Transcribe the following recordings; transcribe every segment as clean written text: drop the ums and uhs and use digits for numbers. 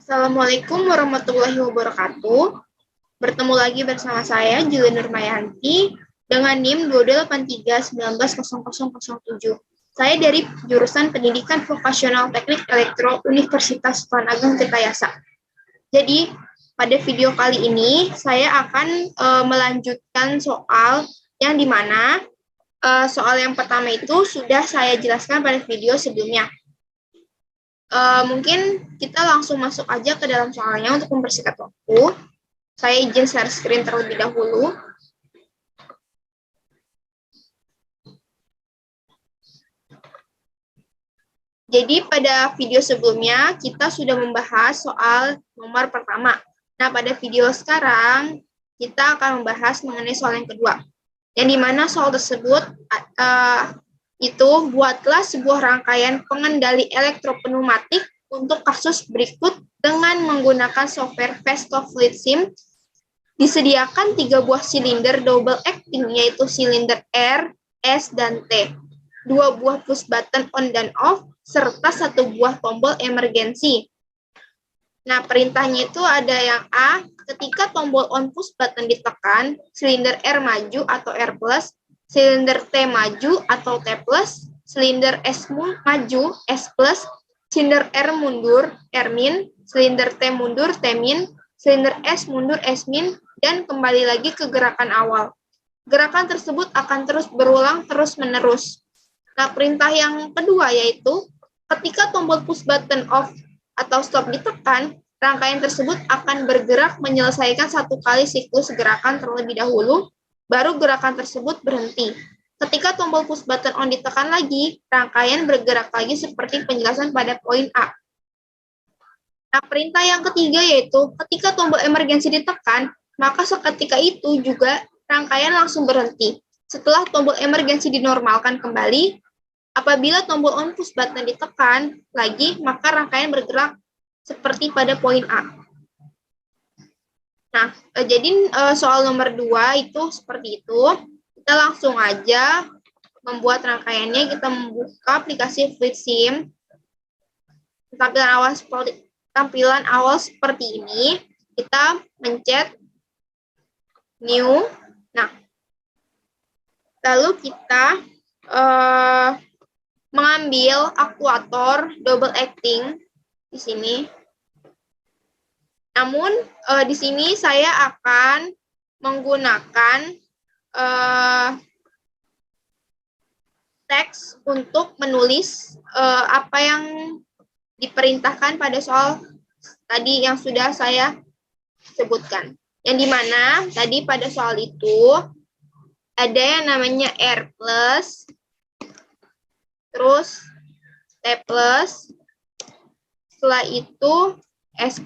Assalamualaikum warahmatullahi wabarakatuh. Bertemu lagi bersama saya, Julia Nurmayanti, dengan NIM 2283190007. Saya dari jurusan Pendidikan Vokasional Teknik Elektro Universitas Sultan Ageng Tirtayasa. Jadi, pada video kali ini, saya akan melanjutkan soal yang dimana soal yang pertama itu sudah saya jelaskan pada video sebelumnya. Mungkin kita langsung masuk aja ke dalam soalnya untuk mempersingkat waktu. Saya izin share screen terlebih dahulu. Jadi pada video sebelumnya kita sudah membahas soal nomor pertama. Nah, pada video sekarang kita akan membahas mengenai soal yang kedua. Yang dimana soal tersebut itu buatlah sebuah rangkaian pengendali elektropneumatik untuk kasus berikut dengan menggunakan software Vesco Fleet Sim. Disediakan 3 buah silinder double acting, yaitu silinder R, S, dan T. 2 buah push button on dan off, serta 1 buah tombol emergensi. Nah, perintahnya itu ada yang A, ketika tombol on push button ditekan, silinder R maju atau R+, silinder T maju atau T+, silinder S maju, S+, silinder R mundur, R-, silinder T mundur, T-, silinder S mundur, S-, dan kembali lagi ke gerakan awal. Gerakan tersebut akan terus berulang terus-menerus. Nah, perintah yang kedua yaitu ketika tombol push button off atau stop ditekan, rangkaian tersebut akan bergerak menyelesaikan 1 kali siklus gerakan terlebih dahulu, baru gerakan tersebut berhenti. Ketika tombol push button on ditekan lagi, rangkaian bergerak lagi seperti penjelasan pada poin A. Nah, perintah yang ketiga yaitu ketika tombol emergensi ditekan, maka seketika itu juga rangkaian langsung berhenti. Setelah tombol emergensi dinormalkan kembali, apabila tombol on push button ditekan lagi, maka rangkaian bergerak seperti pada poin A. Nah, jadi soal nomor 2 itu seperti itu. Kita langsung aja membuat rangkaiannya. Kita membuka aplikasi Fleet Sim. Tampilan awal seperti ini. Kita mencet new. Nah, lalu kita mengambil aktuator double acting di sini. Namun di sini saya akan menggunakan teks untuk menulis apa yang diperintahkan pada soal tadi yang sudah saya sebutkan. Yang dimana tadi pada soal itu ada yang namanya R+, terus T+, setelah itu S+,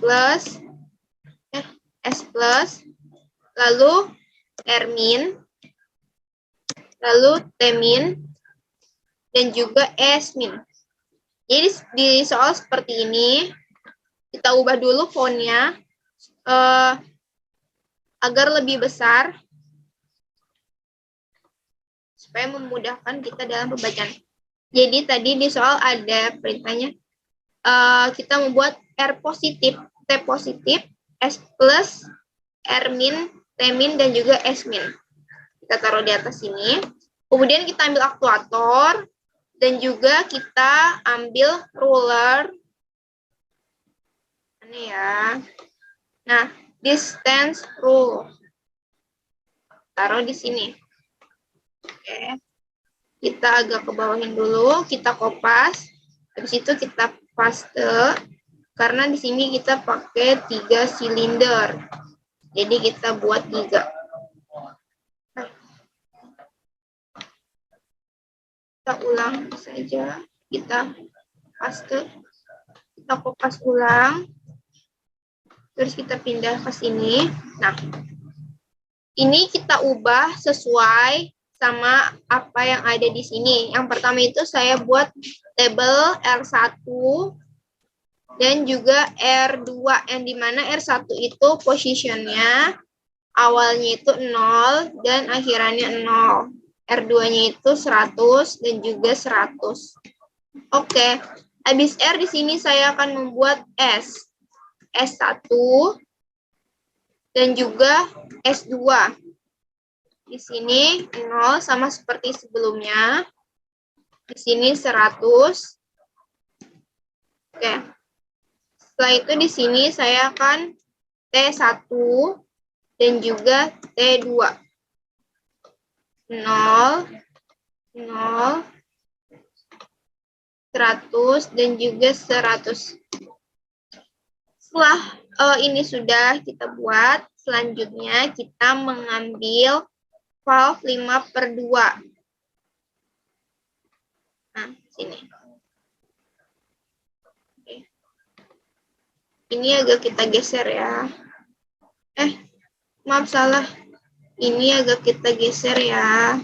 lalu R-, lalu T-, dan juga S-. Jadi di soal seperti ini, kita ubah dulu fontnya agar lebih besar, supaya memudahkan kita dalam pembacaan. Jadi tadi di soal ada perintahnya, kita membuat R positif, T positif, S+, R-, T-, dan juga S-. Kita taruh di atas sini. Kemudian kita ambil aktuator, dan juga kita ambil ruler. Ini ya. Nah, distance rule. Taruh di sini. Oke. Kita agak ke bawahin dulu, kita kopas. Habis itu kita paste. Karena di sini kita pakai 3 silinder. Jadi kita buat 3. Kita ulang saja, kita paste, kita kopas ulang, terus kita pindah ke sini. Nah, ini kita ubah sesuai sama apa yang ada di sini. Yang pertama itu saya buat tabel R1 dan juga R2, yang dimana R1 itu positionnya awalnya itu 0 dan akhirannya 0. R2-nya itu 100 dan juga 100. Oke, habis R di sini saya akan membuat S. S1 dan juga S2. Di sini 0 sama seperti sebelumnya. Di sini 100. Oke. Setelah itu di sini saya akan T1 dan juga T2. 0, 0, 100 dan juga 100. Setelah ini sudah kita buat, selanjutnya kita mengambil valve 5/2. Nah, sini. Oke. Ini agak kita geser ya. Maaf salah. Ini agak kita geser ya.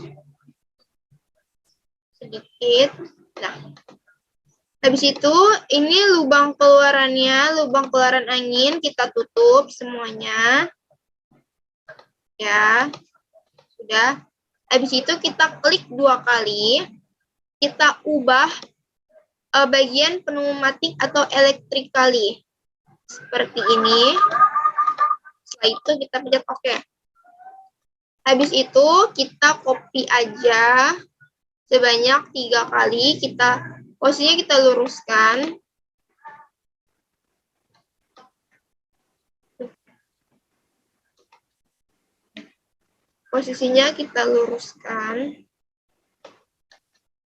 Sedikit. Nah. Habis itu, ini lubang keluarannya, lubang keluaran angin, kita tutup semuanya. Ya, sudah. Habis itu kita klik 2 kali. Kita ubah bagian pneumatik atau elektrikali. Seperti ini. Setelah itu kita pencet OK. Habis itu kita copy aja sebanyak 3 kali. Posisinya kita luruskan. Posisinya kita luruskan.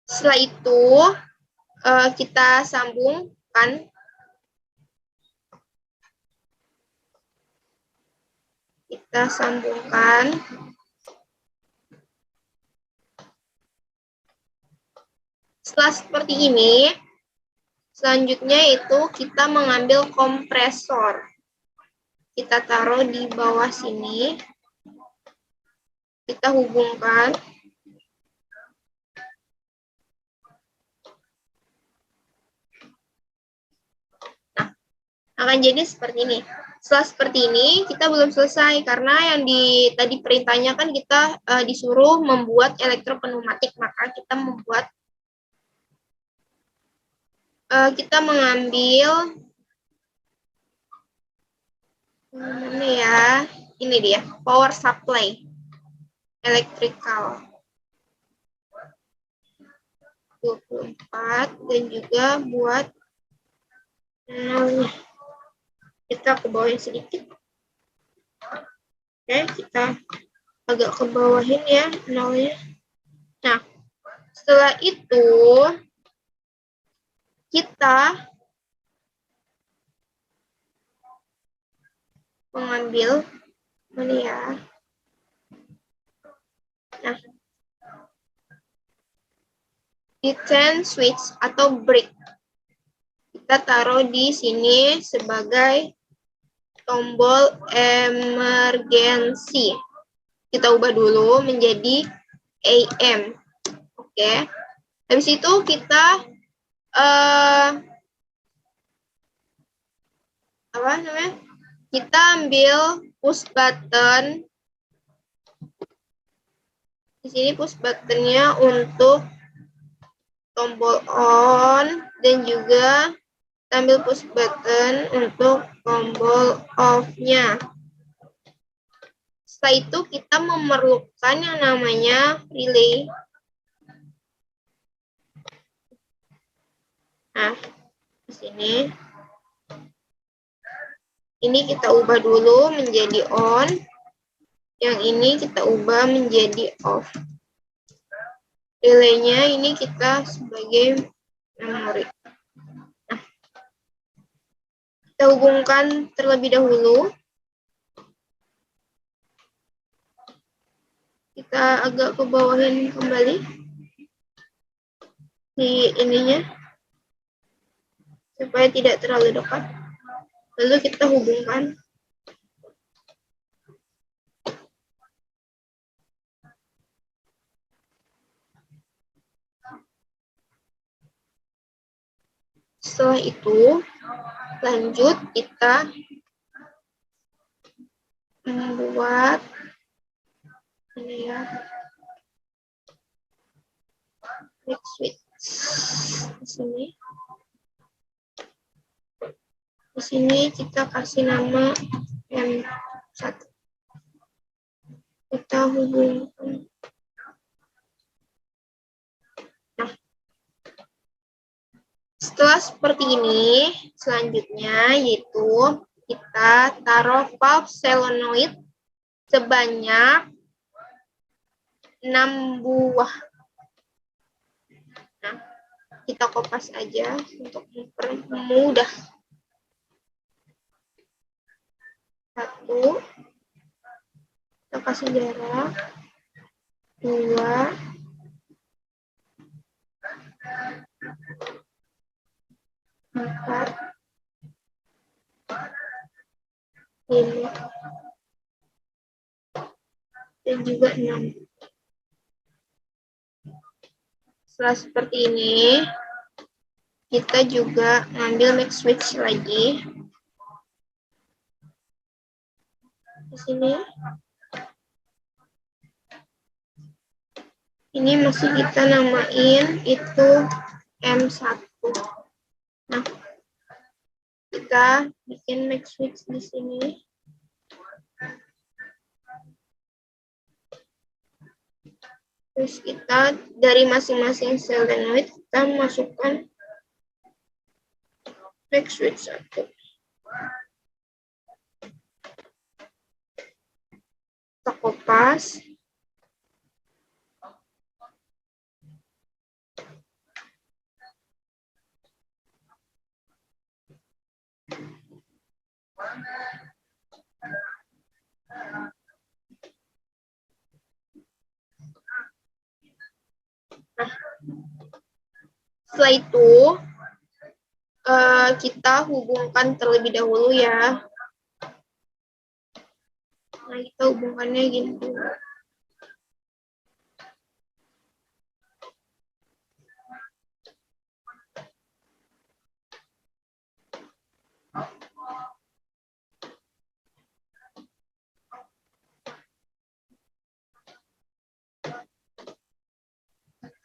Setelah itu kita sambungkan. Kita sambungkan. Setelah seperti ini, selanjutnya itu kita mengambil kompresor. Kita taruh di bawah sini. Kita hubungkan. Nah, akan jadi seperti ini. Setelah seperti ini, kita belum selesai karena yang tadi perintahnya kan kita disuruh membuat elektropneumatik, maka kita membuat kita mengambil ini ya, ini dia power supply electrical 24 dan juga buat kita ke bawahin sedikit. Oke, kita agak ke bawahin ya nolnya. Nah, setelah itu kita mengambil ini ya. Nah, detent switch atau break kita taruh di sini sebagai tombol emergency. Kita ubah dulu menjadi AM. Oke. Habis itu kita apa namanya? Kita ambil push button. Di sini push buttonnya untuk tombol on dan juga ambil push button untuk tombol off-nya. Setelah itu kita memerlukan yang namanya relay. Nah, di sini. Ini kita ubah dulu menjadi on. Yang ini kita ubah menjadi off. Relaynya ini kita sebagai memori. Nah, kita hubungkan terlebih dahulu. Kita agak ke bawahin kembali di ininya supaya tidak terlalu dekat. Lalu kita hubungkan. Setelah itu, lanjut kita membuat ini ya, switch di sini. Di sini kita kasih nama M1. Kita hubungkan. Nah, setelah seperti ini, selanjutnya yaitu kita taruh valve solenoid sebanyak 6 buah. Nah, kita kopas aja untuk mempermudah. 1, kita kasih jarak. 2, 4, 5, dan juga 6. Setelah seperti ini, kita juga ngambil max switch lagi. Di sini. Ini masih kita namain itu M1. Nah, kita bikin max switch di sini. Terus kita dari masing-masing solenoid kita masukkan max switch 1. Kita kopas. Nah, setelah itu kita hubungkan terlebih dahulu ya. Nah, kita hubungkannya gini dulu.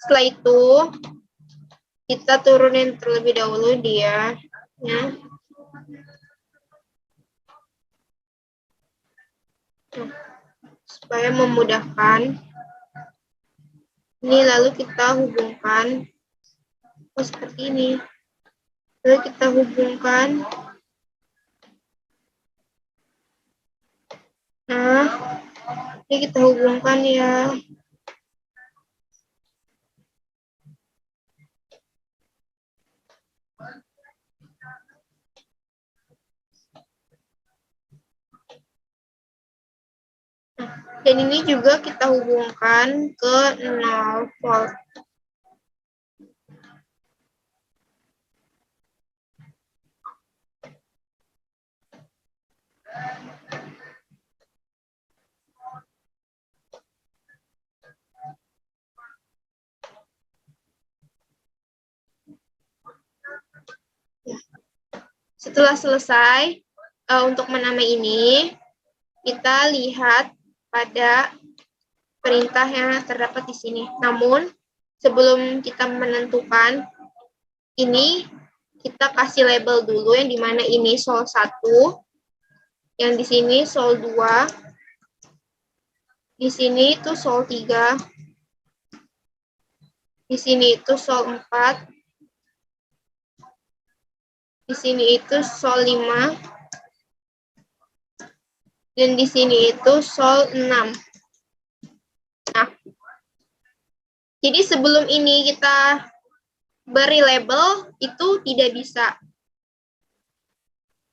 Setelah itu kita turunin terlebih dahulu dia, ya. Supaya memudahkan. Ini lalu kita hubungkan seperti ini. Lalu kita hubungkan. Nah, ini kita hubungkan ya. Dan ini juga kita hubungkan ke 0 volt. Setelah selesai untuk menamai ini, kita lihat pada perintah yang terdapat di sini. Namun, sebelum kita menentukan, ini kita kasih label dulu yang dimana ini sol 1, yang di sini sol 2, di sini itu sol 3, di sini itu sol 4, di sini itu sol 5, dan di sini itu sol 6. Nah, jadi sebelum ini kita beri label, itu tidak bisa.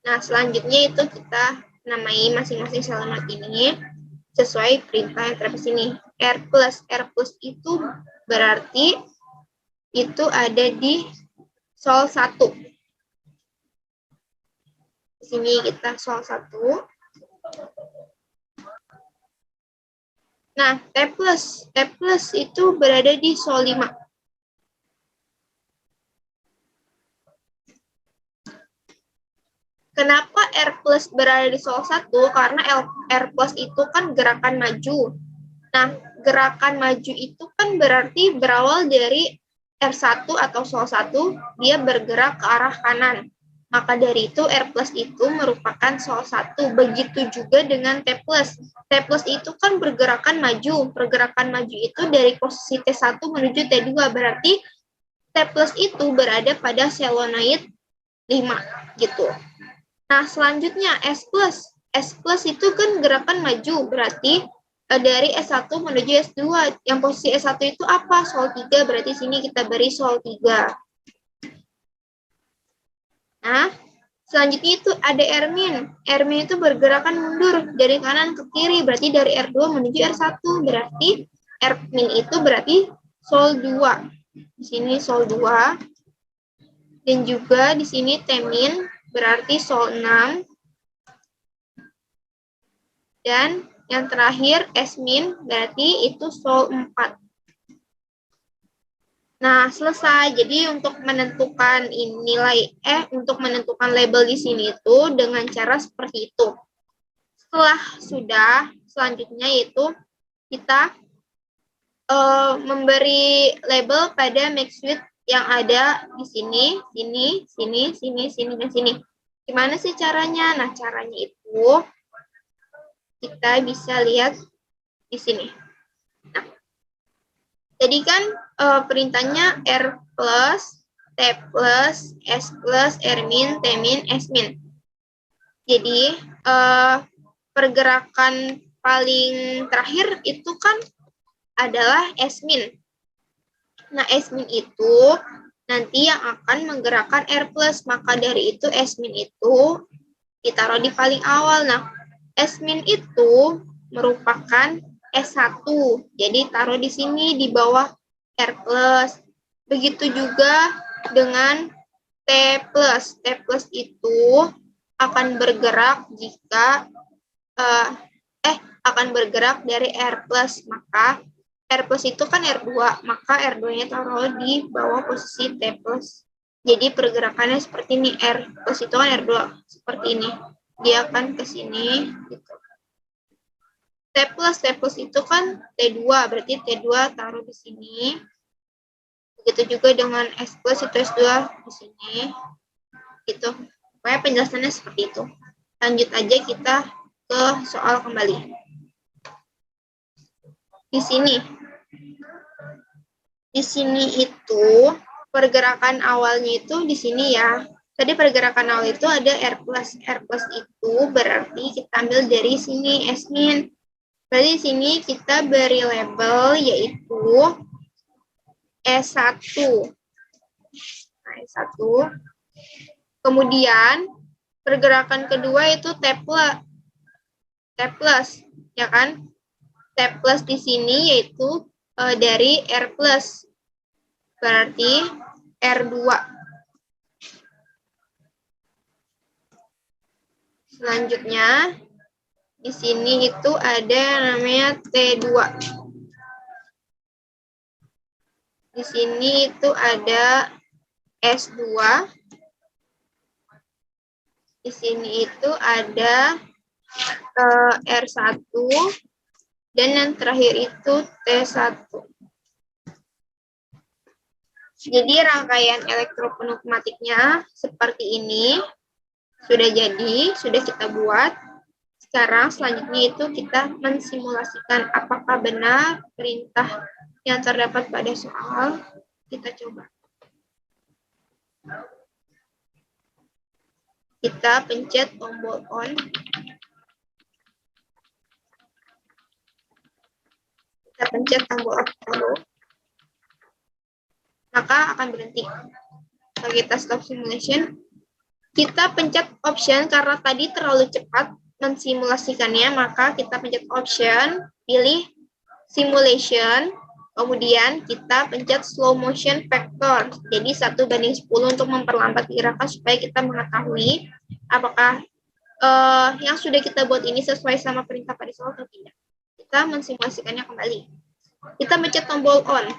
Nah, selanjutnya itu kita namai masing-masing solenoid ini sesuai perintah yang terdapat sini. R plus itu berarti itu ada di sol 1. Di sini kita sol 1. Nah, T plus itu berada di sol 5. Kenapa R plus berada di sol 1? Karena R plus itu kan gerakan maju. Nah, gerakan maju itu kan berarti berawal dari R1 atau sol 1, dia bergerak ke arah kanan. Maka dari itu R plus itu merupakan sol 1. Begitu juga dengan T plus. T plus itu kan pergerakan maju. Pergerakan maju itu dari posisi T1 menuju T2. Berarti T plus itu berada pada selenoid 5 gitu. Nah, selanjutnya S plus. S plus itu kan gerakan maju. Berarti dari S1 menuju S2. Yang posisi S1 itu apa? Sol 3. Berarti sini kita beri sol 3. Nah, selanjutnya itu ada R-min. R-min itu bergerakan mundur dari kanan ke kiri. Berarti dari R2 menuju R1. Berarti R-min itu berarti sol 2. Di sini sol 2. Dan juga di sini T-min berarti sol 6. Dan yang terakhir S-min berarti itu sol 4. Nah, selesai. Jadi untuk menentukan untuk menentukan label di sini itu dengan cara seperti itu. Setelah sudah, selanjutnya yaitu kita memberi label pada Maxwit yang ada di sini, dan sini. Gimana sih caranya? Nah, caranya itu kita bisa lihat di sini. Nah, jadi kan perintahnya R plus, T plus, S plus, R min, T min, S min. Jadi pergerakan paling terakhir itu kan adalah S min. Nah, S min itu nanti yang akan menggerakkan R plus. Maka dari itu S min itu ditaruh di paling awal. Nah, S min itu merupakan S1. Jadi taruh di sini di bawah R plus. Begitu juga dengan T plus. T plus itu akan bergerak jika akan bergerak dari R plus. Maka R plus itu kan R2. Maka R2-nya taruh di bawah posisi T plus. Jadi pergerakannya seperti ini. R plus itu kan R2. Seperti ini. Dia akan ke sini gitu. T plus itu kan T2, berarti T2 taruh di sini. Begitu juga dengan S plus itu S2 di sini. Gitu. Pokoknya penjelasannya seperti itu. Lanjut aja kita ke soal kembali. Di sini itu pergerakan awalnya itu di sini ya. Tadi pergerakan awal itu ada R plus. R plus itu berarti kita ambil dari sini S min. Berarti di sini kita beri label yaitu S1. Nah, S1. Kemudian pergerakan kedua itu T plus, ya kan? T plus di sini yaitu dari R plus. Berarti R2. Selanjutnya di sini itu ada yang namanya T2. Di sini itu ada S2. Di sini itu ada R1. Dan yang terakhir itu T1. Jadi rangkaian elektropneumatiknya seperti ini. Sudah jadi, sudah kita buat. Sekarang selanjutnya itu kita mensimulasikan apakah benar perintah yang terdapat pada soal. Kita coba. Kita pencet tombol on. Kita pencet tombol off dulu. Maka akan berhenti. Kalau kita stop simulation, kita pencet option karena tadi terlalu cepat mensimulasikannya, maka kita pencet option, pilih simulation, kemudian kita pencet slow motion factor. Jadi 1:10 untuk memperlambat gerakan supaya kita mengetahui apakah yang sudah kita buat ini sesuai sama perintah pada soal atau tidak. Kita mensimulasikannya kembali. Kita pencet tombol on.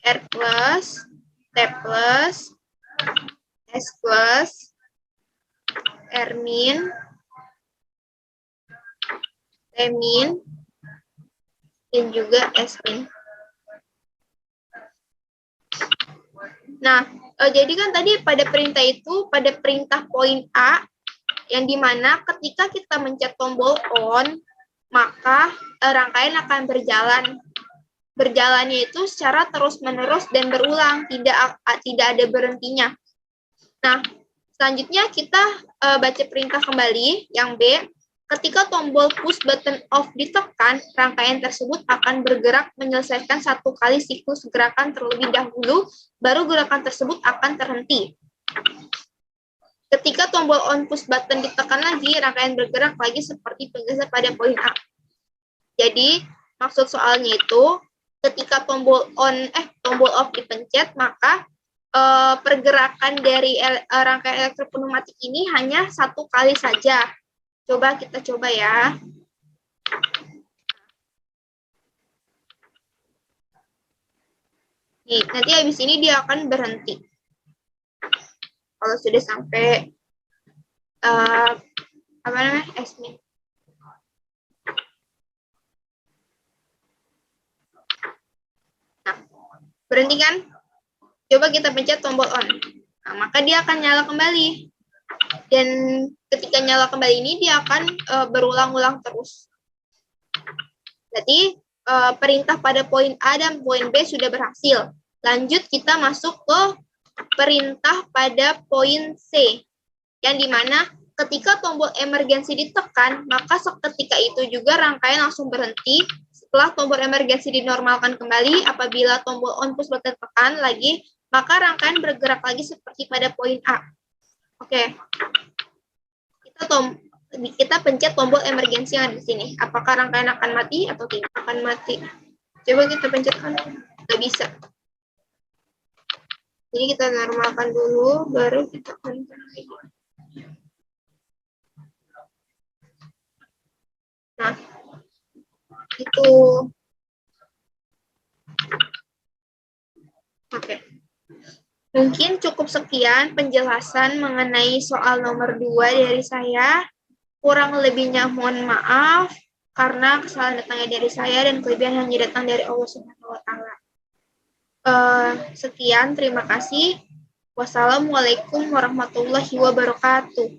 R plus, T plus, S plus, R min, T min, dan juga S min. Nah, jadi kan tadi pada perintah poin A, yang dimana ketika kita mencet tombol on, maka rangkaian akan berjalan. Berjalannya itu secara terus-menerus dan berulang, tidak ada berhentinya. Nah, selanjutnya kita baca perintah kembali, yang B. Ketika tombol push button off ditekan, rangkaian tersebut akan bergerak menyelesaikan satu kali siklus gerakan terlebih dahulu, baru gerakan tersebut akan terhenti. Ketika tombol on push button ditekan lagi, rangkaian bergerak lagi seperti penjelasan pada poin A. Jadi, maksud soalnya itu, ketika tombol off dipencet, maka pergerakan dari rangkaian elektropneumatik ini hanya satu kali saja. Kita coba ya. Nih, nanti habis ini dia akan berhenti. Kalau sudah sampai esmin. Nah, berhenti kan? Coba kita pencet tombol on. Nah, maka dia akan nyala kembali. Dan ketika nyala kembali ini dia akan berulang-ulang terus. Jadi perintah pada poin A dan poin B sudah berhasil. Lanjut kita masuk ke perintah pada poin C, yang dimana ketika tombol emergensi ditekan, maka seketika itu juga rangkaian langsung berhenti. Setelah tombol emergensi dinormalkan kembali, apabila tombol on push button tekan lagi, maka rangkaian bergerak lagi seperti pada poin A. Oke. Kita pencet tombol emergensi yang ada di sini. Apakah rangkaian akan mati atau tidak? Akan mati. Coba kita pencetkan. Nggak bisa. Jadi kita normalkan dulu, baru kita pencet. Nah, itu. Oke. Mungkin cukup sekian penjelasan mengenai soal nomor 2 dari saya. Kurang lebihnya mohon maaf, karena kesalahan datangnya dari saya dan kelebihan hanya datang dari Allah Subhanahu wa Ta'ala. Sekian, terima kasih. Wassalamualaikum warahmatullahi wabarakatuh.